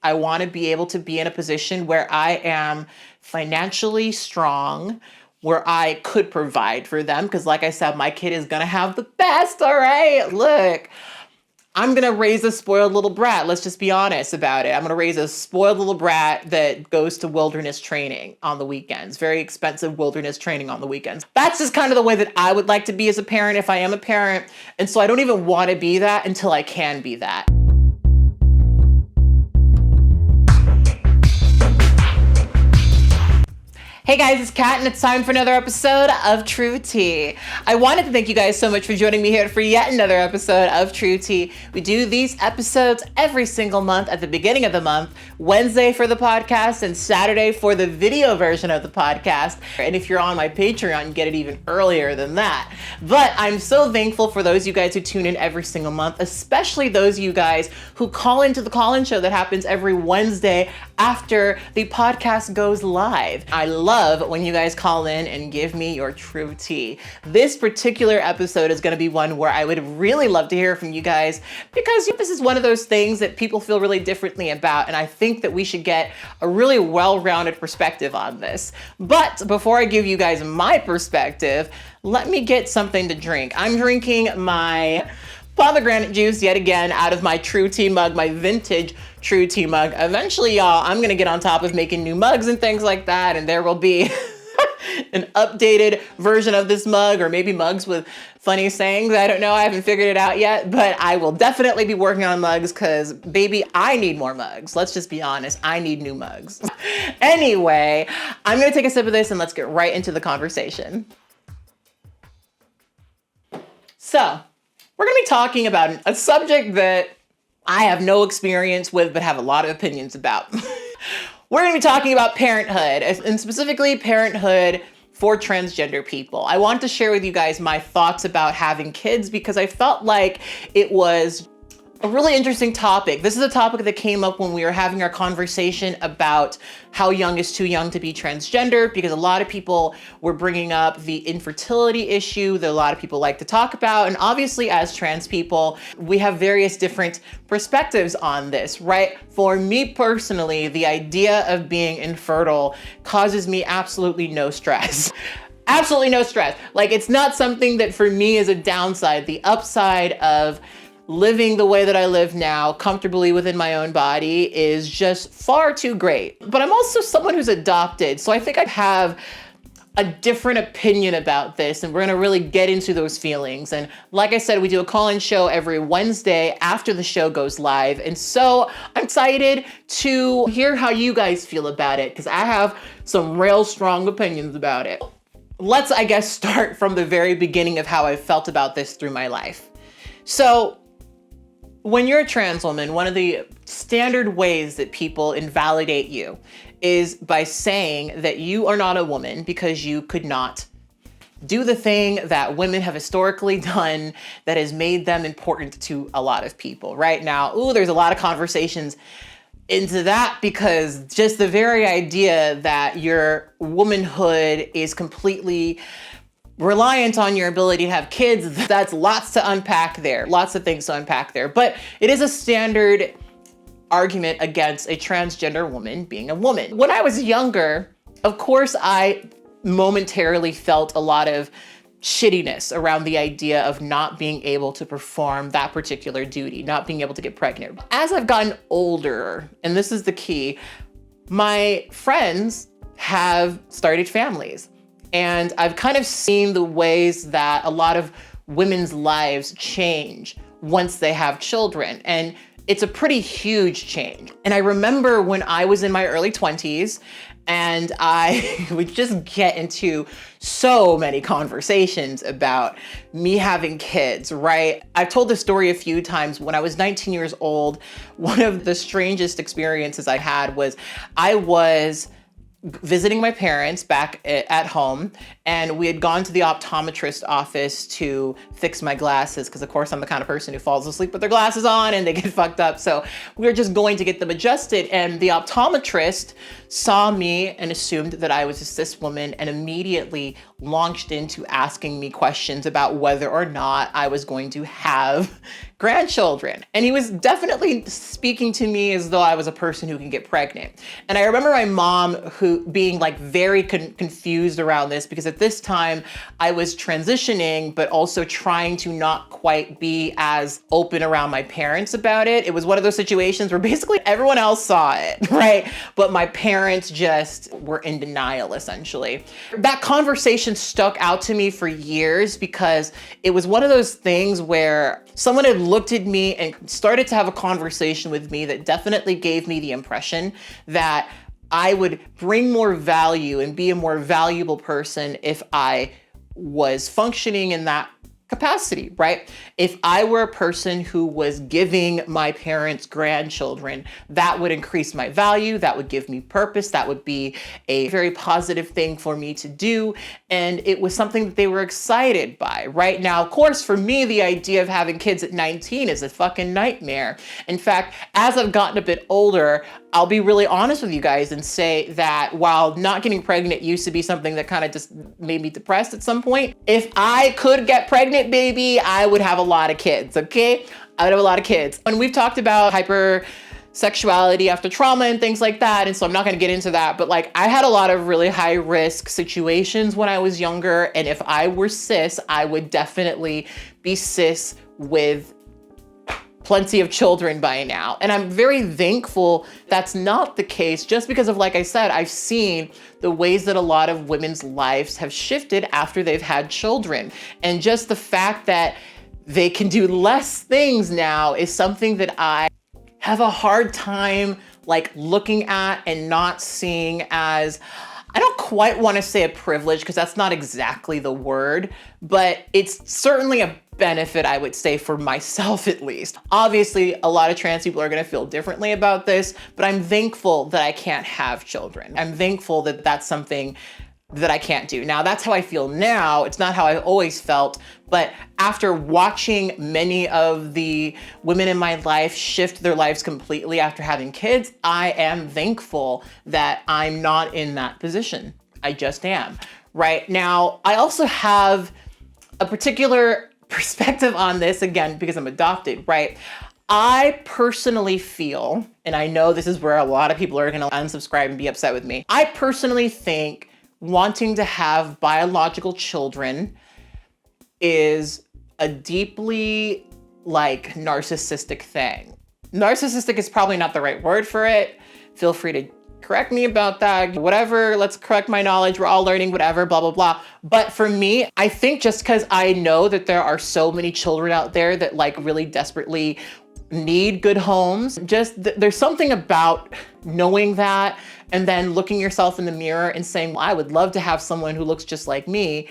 I want to be able to be in a position where I am financially strong, where I could provide for them. Because, like I said, my kid is going to have the best. All right. Look, I'm going to raise a spoiled little brat. Let's just be honest about it. I'm going to raise a spoiled little brat that goes to wilderness training on the weekends, very expensive wilderness training on the weekends. That's just kind of the way that I would like to be as a parent if I am a parent. And so I don't even want to be that until I can be that. Hey guys, it's Kat, and it's time for another episode of True Tea. I wanted to thank you guys so much for joining me here for yet another episode of True Tea. We do these episodes every single month at the beginning of the month, Wednesday for the podcast and Saturday for the video version of the podcast. And if you're on my Patreon, you get it even earlier than that. But I'm so thankful for those of you guys who tune in every single month, especially those of you guys who call into the call-in show that happens every Wednesday after the podcast goes live. I love when you guys call in and give me your true tea. This particular episode is going to be one where I would really love to hear from you guys, because this is one of those things that people feel really differently about, and I think that we should get a really well-rounded perspective on this. But before I give you guys my perspective, let me get something to drink. I'm drinking my pomegranate juice yet again out of my True Tea mug, my vintage True Tea mug. Eventually, y'all, I'm gonna get on top of making new mugs and things like that, and there will be an updated version of this mug, or maybe mugs with funny sayings. I don't know, I haven't figured it out yet, but I will definitely be working on mugs because, baby, I need more mugs. Let's just be honest, I need new mugs. Anyway, I'm gonna take a sip of this and let's get right into the conversation. So, we're going to be talking about a subject that I have no experience with, but have a lot of opinions about. We're going to be talking about parenthood, and specifically parenthood for transgender people. I want to share with you guys my thoughts about having kids because I felt like it was a really interesting topic. This is a topic that came up when we were having our conversation about how young is too young to be transgender, because a lot of people were bringing up the infertility issue that a lot of people like to talk about. And obviously, as trans people, we have various different perspectives on this, right? For me personally, the idea of being infertile causes me absolutely no stress. Absolutely no stress. Like, it's not something that for me is a downside. The upside of living the way that I live now, comfortably within my own body, is just far too great. But I'm also someone who's adopted, so I think I have a different opinion about this, and we're gonna really get into those feelings. And like I said, we do a call-in show every Wednesday after the show goes live, and so I'm excited to hear how you guys feel about it, because I have some real strong opinions about it. Let's, I guess, start from the very beginning of how I felt about this through my life. So, when you're a trans woman, one of the standard ways that people invalidate you is by saying that you are not a woman because you could not do the thing that women have historically done that has made them important to a lot of people. Right now, there's a lot of conversations into that, because just the very idea that your womanhood is completely reliant on your ability to have kids, that's lots to unpack there, lots of things to unpack there. But it is a standard argument against a transgender woman being a woman. When I was younger, of course, I momentarily felt a lot of shittiness around the idea of not being able to perform that particular duty, not being able to get pregnant. As I've gotten older, and this is the key, my friends have started families. And I've kind of seen the ways that a lot of women's lives change once they have children. And it's a pretty huge change. And I remember when I was in my early 20s, and I would just get into so many conversations about me having kids, right? I've told this story a few times. When I was 19 years old, one of the strangest experiences I had was I was visiting my parents back at home, and we had gone to the optometrist office to fix my glasses, because of course I'm the kind of person who falls asleep with their glasses on and they get fucked up. So we were just going to get them adjusted, and the optometrist saw me and assumed that I was a cis woman and immediately launched into asking me questions about whether or not I was going to have grandchildren. And he was definitely speaking to me as though I was a person who can get pregnant. And I remember my mom who being like very confused around this, because at this time I was transitioning, but also trying to not quite be as open around my parents about it. It was one of those situations where basically everyone else saw it, right? But my parents just were in denial, essentially. That conversation stuck out to me for years because it was one of those things where someone had looked at me and started to have a conversation with me that definitely gave me the impression that I would bring more value and be a more valuable person if I was functioning in that capacity, right? If I were a person who was giving my parents grandchildren, that would increase my value, that would give me purpose, that would be a very positive thing for me to do. And it was something that they were excited by, right? Now, of course, for me, the idea of having kids at 19 is a fucking nightmare. In fact, as I've gotten a bit older, I'll be really honest with you guys and say that while not getting pregnant used to be something that kind of just made me depressed at some point, if I could get pregnant, baby, I would have a lot of kids, okay? I would have a lot of kids. And we've talked about hypersexuality after trauma and things like that, and so I'm not gonna get into that, but like I had a lot of really high risk situations when I was younger, and if I were cis, I would definitely be cis with plenty of children by now. And I'm very thankful that's not the case, just because of, like I said, I've seen the ways that a lot of women's lives have shifted after they've had children. And just the fact that they can do less things now is something that I have a hard time like looking at and not seeing as, I don't quite want to say a privilege because that's not exactly the word, but it's certainly a benefit, I would say, for myself at least. Obviously, a lot of trans people are going to feel differently about this, but I'm thankful that I can't have children. I'm thankful that that's something that I can't do. Now, that's how I feel now. It's not how I've always felt, but after watching many of the women in my life shift their lives completely after having kids, I am thankful that I'm not in that position. I just am. Right now, I also have a particular perspective on this, again, because I'm adopted, right? I personally feel, and I know this is where a lot of people are going to unsubscribe and be upset with me. I personally think wanting to have biological children is a deeply like narcissistic thing. Narcissistic is probably not the right word for it. Feel free to correct me about that, whatever, let's correct my knowledge. We're all learning, whatever, blah, blah, blah. But for me, I think just because I know that there are so many children out there that like really desperately need good homes, just there's something about knowing that and then looking yourself in the mirror and saying, well, I would love to have someone who looks just like me,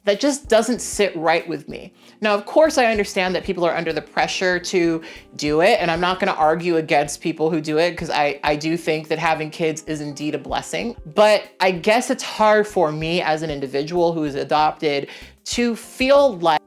that just doesn't sit right with me. Now, of course, I understand that people are under the pressure to do it, and I'm not gonna argue against people who do it, because I do think that having kids is indeed a blessing. But I guess it's hard for me as an individual who is adopted to feel like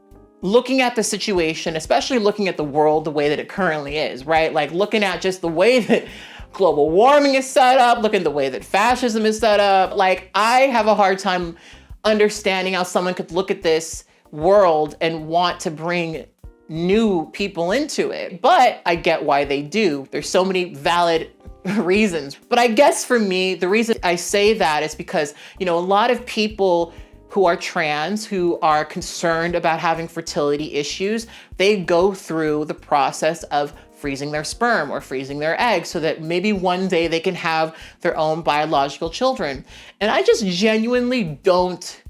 looking at the situation, especially looking at the world the way that it currently is, right? Like looking at just the way that global warming is set up, looking at the way that fascism is set up. Like I have a hard time understanding how someone could look at this world and want to bring new people into it. But I get why they do. There's so many valid reasons. But I guess for me, the reason I say that is because, you know, a lot of people who are trans, who are concerned about having fertility issues, they go through the process of freezing their sperm or freezing their eggs so that maybe one day they can have their own biological children. And I just genuinely don't,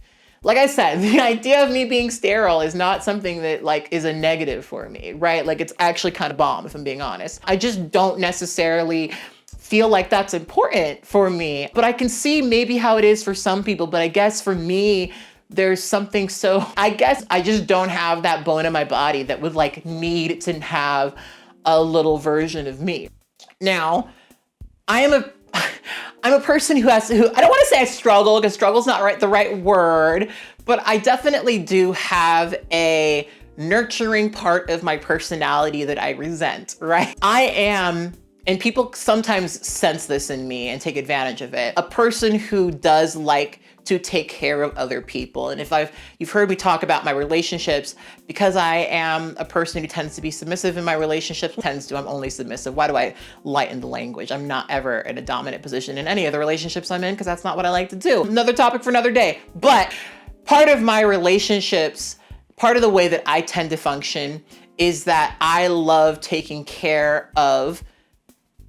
like I said, the idea of me being sterile is not something that like is a negative for me, right? Like it's actually kind of bomb, if I'm being honest. I just don't necessarily feel like that's important for me, but I can see maybe how it is for some people. But I guess for me, there's something, so I guess I just don't have that bone in my body that would like need to have a little version of me. Now, I'm a person who I don't want to say I struggle, because struggle's not the right word, but I definitely do have a nurturing part of my personality that I resent, right? I am And people sometimes sense this in me and take advantage of it. A person who does like to take care of other people. And if you've heard me talk about my relationships, because I am a person who tends to be submissive in my relationships, I'm only submissive. Why do I lighten the language? I'm not ever in a dominant position in any of the relationships I'm in, because that's not what I like to do. Another topic for another day. But part of my relationships, part of the way that I tend to function is that I love taking care of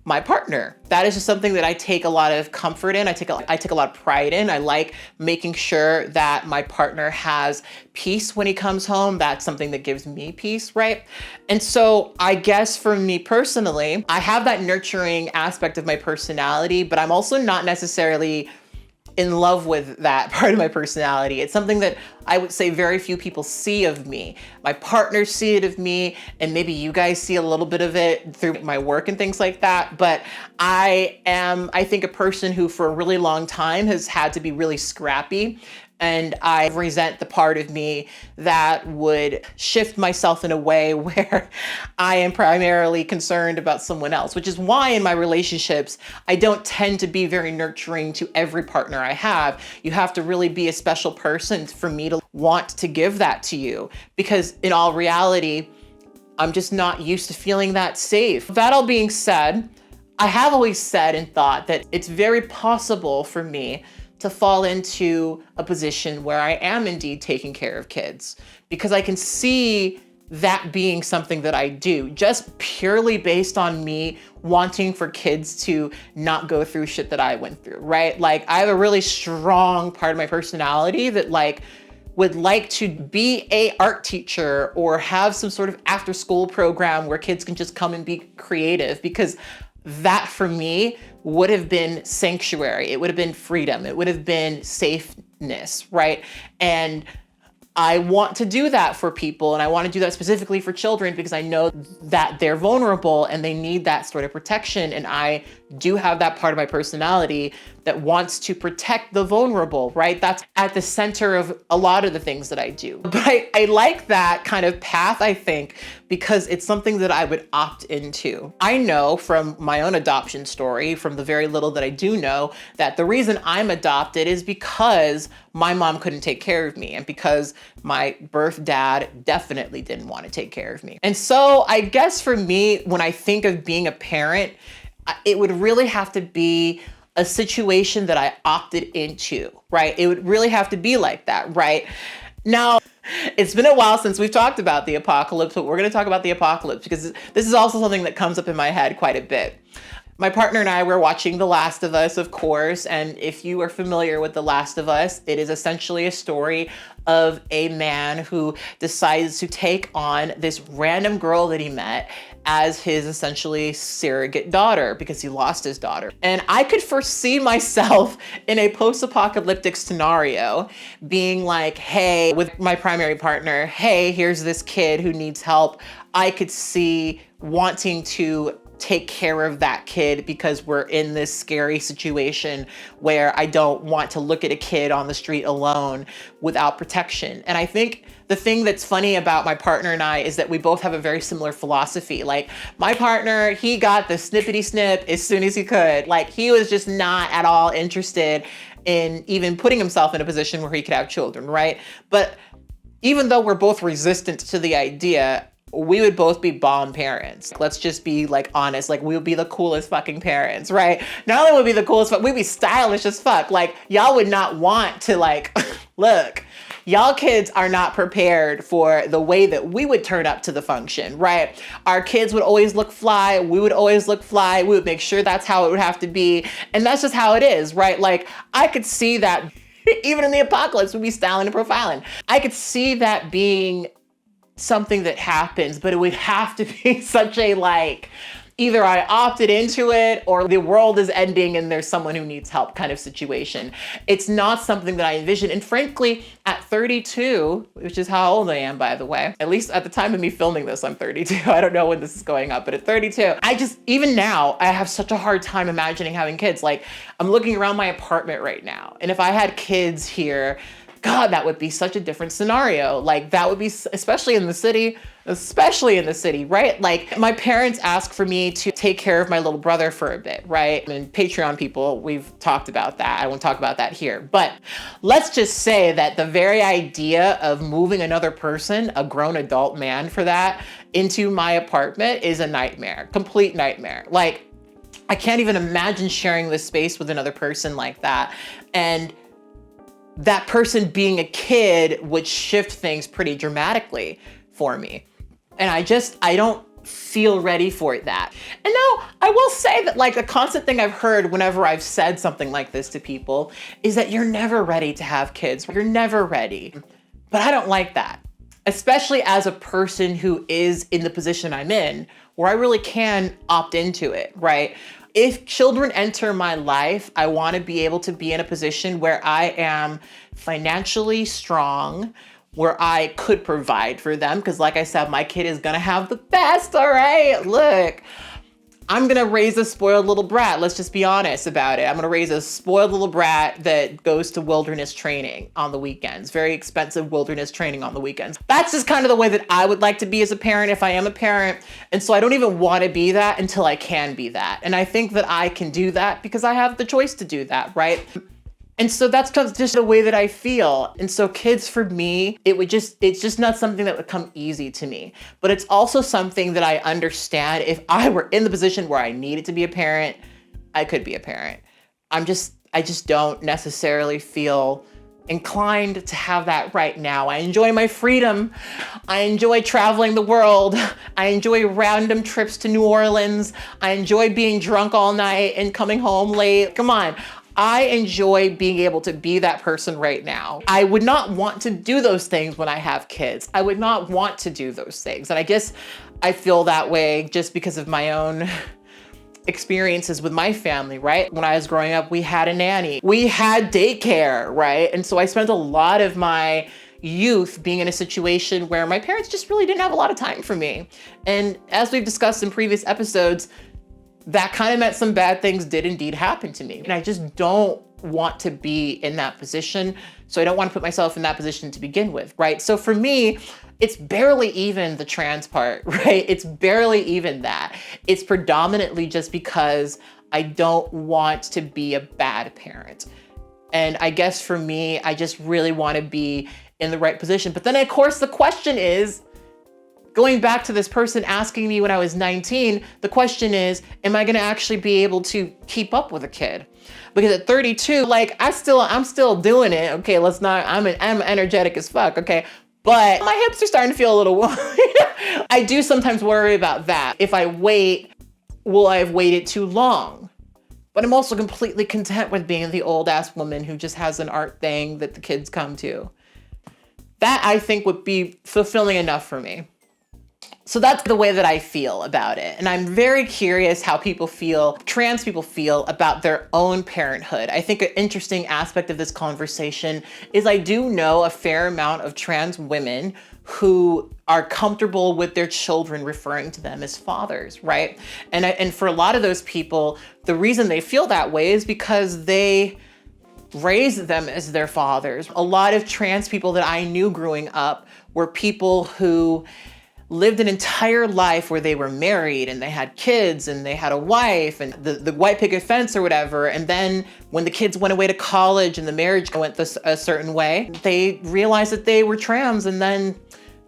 my partner. That is just something that I take a lot of comfort in. I take a lot of pride in. I like making sure that my partner has peace when he comes home. That's something that gives me peace, right? And so I guess for me personally, I have that nurturing aspect of my personality, but I'm also not necessarily in love with that part of my personality. It's something that I would say very few people see of me. My partners see it of me, and maybe you guys see a little bit of it through my work and things like that. But I am, I think, a person who for a really long time has had to be really scrappy. And I resent the part of me that would shift myself in a way where I am primarily concerned about someone else, which is why in my relationships, I don't tend to be very nurturing to every partner I have. You have to really be a special person for me to want to give that to you, because in all reality, I'm just not used to feeling that safe. That all being said, I have always said and thought that it's very possible for me to fall into a position where I am indeed taking care of kids, because I can see that being something that I do just purely based on me wanting for kids to not go through shit that I went through, right? Like, I have a really strong part of my personality that would like to be a art teacher or have some sort of after school program where kids can just come and be creative, because that for me would have been sanctuary. It would have been freedom. It would have been safeness, right? And I want to do that for people. And I want to do that specifically for children, because I know that they're vulnerable and they need that sort of protection. And I do have that part of my personality that wants to protect the vulnerable, right? That's at the center of a lot of the things that I do. But I like that kind of path, I think, because it's something that I would opt into. I know from my own adoption story, from the very little that I do know, that the reason I'm adopted is because my mom couldn't take care of me, and because my birth dad definitely didn't want to take care of me. And so I guess for me, when I think of being a parent, it would really have to be a situation that I opted into, right? It would really have to be like that, right? Now, it's been a while since we've talked about the apocalypse, but we're going to talk about the apocalypse because this is also something that comes up in my head quite a bit. My partner and I were watching The Last of Us, of course, and if you are familiar with The Last of Us, it is essentially a story of a man who decides to take on this random girl that he met as his essentially surrogate daughter because he lost his daughter. And I could foresee myself in a post-apocalyptic scenario being like, hey, with my primary partner, hey, here's this kid who needs help. I could see wanting to take care of that kid because we're in this scary situation where I don't want to look at a kid on the street alone without protection. And I think the thing that's funny about my partner and I is that we both have a very similar philosophy. Like, my partner, he got the snippety snip as soon as he could. Like, he was just not at all interested in even putting himself in a position where he could have children, right? But even though we're both resistant to the idea, we would both be bomb parents. Let's just be like honest. Like, we would be the coolest fucking parents, right? Not only would we be the coolest, but we'd be stylish as fuck. Like, y'all would not want to like, look, y'all kids are not prepared for the way that we would turn up to the function, right? Our kids would always look fly. We would always look fly. We would make sure that's how it would have to be. And that's just how it is, right? Like, I could see that even in the apocalypse, we'd be styling and profiling. I could see that being something that happens, but it would have to be such a like, either I opted into it or the world is ending and there's someone who needs help kind of situation. It's not something that I envision. And frankly, at 32, which is how old I am, by the way, at least at the time of me filming this, I'm 32. I don't know when this is going up, but at 32, even now, I have such a hard time imagining having kids. Like, I'm looking around my apartment right now, and if I had kids here, God, that would be such a different scenario. Like that would be, especially in the city, right? Like my parents asked for me to take care of my little brother for a bit, right? And Patreon people, we've talked about that. I won't talk about that here, but let's just say that the very idea of moving another person, a grown adult man for that, into my apartment is a nightmare, complete nightmare. Like I can't even imagine sharing this space with another person like that. And that person being a kid would shift things pretty dramatically for me. And I don't feel ready for that. And now I will say that like a constant thing I've heard whenever I've said something like this to people is that you're never ready to have kids. You're never ready. But I don't like that, especially as a person who is in the position I'm in, where I really can opt into it, right? If children enter my life, I want to be able to be in a position where I am financially strong, where I could provide for them. Because like I said, my kid is going to have the best, all right? Look, I'm going to raise a spoiled little brat. Let's just be honest about it. I'm going to raise a spoiled little brat that goes to wilderness training on the weekends, very expensive wilderness training on the weekends. That's just kind of the way that I would like to be as a parent if I am a parent. And so I don't even want to be that until I can be that. And I think that I can do that because I have the choice to do that, right? And so that's just the way that I feel. And so kids for me, it's just not something that would come easy to me. But it's also something that I understand if I were in the position where I needed to be a parent, I could be a parent. I just don't necessarily feel inclined to have that right now. I enjoy my freedom. I enjoy traveling the world. I enjoy random trips to New Orleans. I enjoy being drunk all night and coming home late. Come on. I enjoy being able to be that person right now. I would not want to do those things when I have kids. I would not want to do those things. And I guess I feel that way just because of my own experiences with my family, right? When I was growing up, we had a nanny. We had daycare, right? And so I spent a lot of my youth being in a situation where my parents just really didn't have a lot of time for me. And as we've discussed in previous episodes, that kind of meant some bad things did indeed happen to me. And I just don't want to be in that position. So I don't want to put myself in that position to begin with, right? So for me, it's barely even the trans part, right? It's barely even that. It's predominantly just because I don't want to be a bad parent. And I guess for me, I just really want to be in the right position. But then of course the question is, going back to this person asking me when I was 19, the question is, am I gonna actually be able to keep up with a kid? Because at 32, like I'm still doing it. Okay, I'm energetic as fuck, okay? But my hips are starting to feel a little wide. I do sometimes worry about that. If I wait, will I have waited too long? But I'm also completely content with being the old ass woman who just has an art thing that the kids come to. That I think would be fulfilling enough for me. So that's the way that I feel about it. And I'm very curious how trans people feel about their own parenthood. I think an interesting aspect of this conversation is I do know a fair amount of trans women who are comfortable with their children referring to them as fathers, right? And for a lot of those people, the reason they feel that way is because they raised them as their fathers. A lot of trans people that I knew growing up were people who lived an entire life where they were married and they had kids and they had a wife and the white picket fence or whatever. And then when the kids went away to college and the marriage went a certain way, they realized that they were trans and then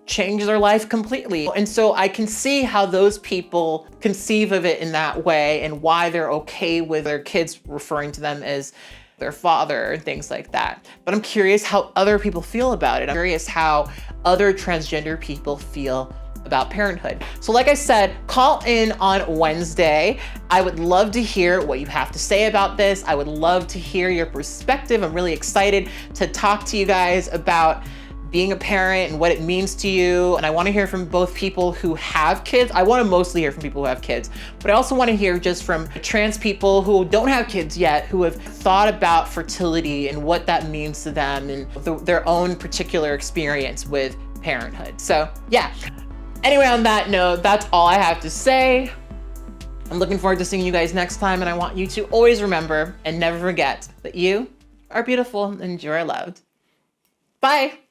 changed their life completely. And so I can see how those people conceive of it in that way and why they're okay with their kids referring to them as their father and things like that. But I'm curious how other people feel about it. I'm curious how other transgender people feel about parenthood. So like I said, call in on Wednesday. I would love to hear what you have to say about this. I would love to hear your perspective. I'm really excited to talk to you guys about being a parent and what it means to you. And I want to hear from both people who have kids. I want to mostly hear from people who have kids, but I also want to hear just from trans people who don't have kids yet, who have thought about fertility and what that means to them and their own particular experience with parenthood. So yeah. Anyway, on that note, that's all I have to say. I'm looking forward to seeing you guys next time, and I want you to always remember and never forget that you are beautiful and you are loved. Bye.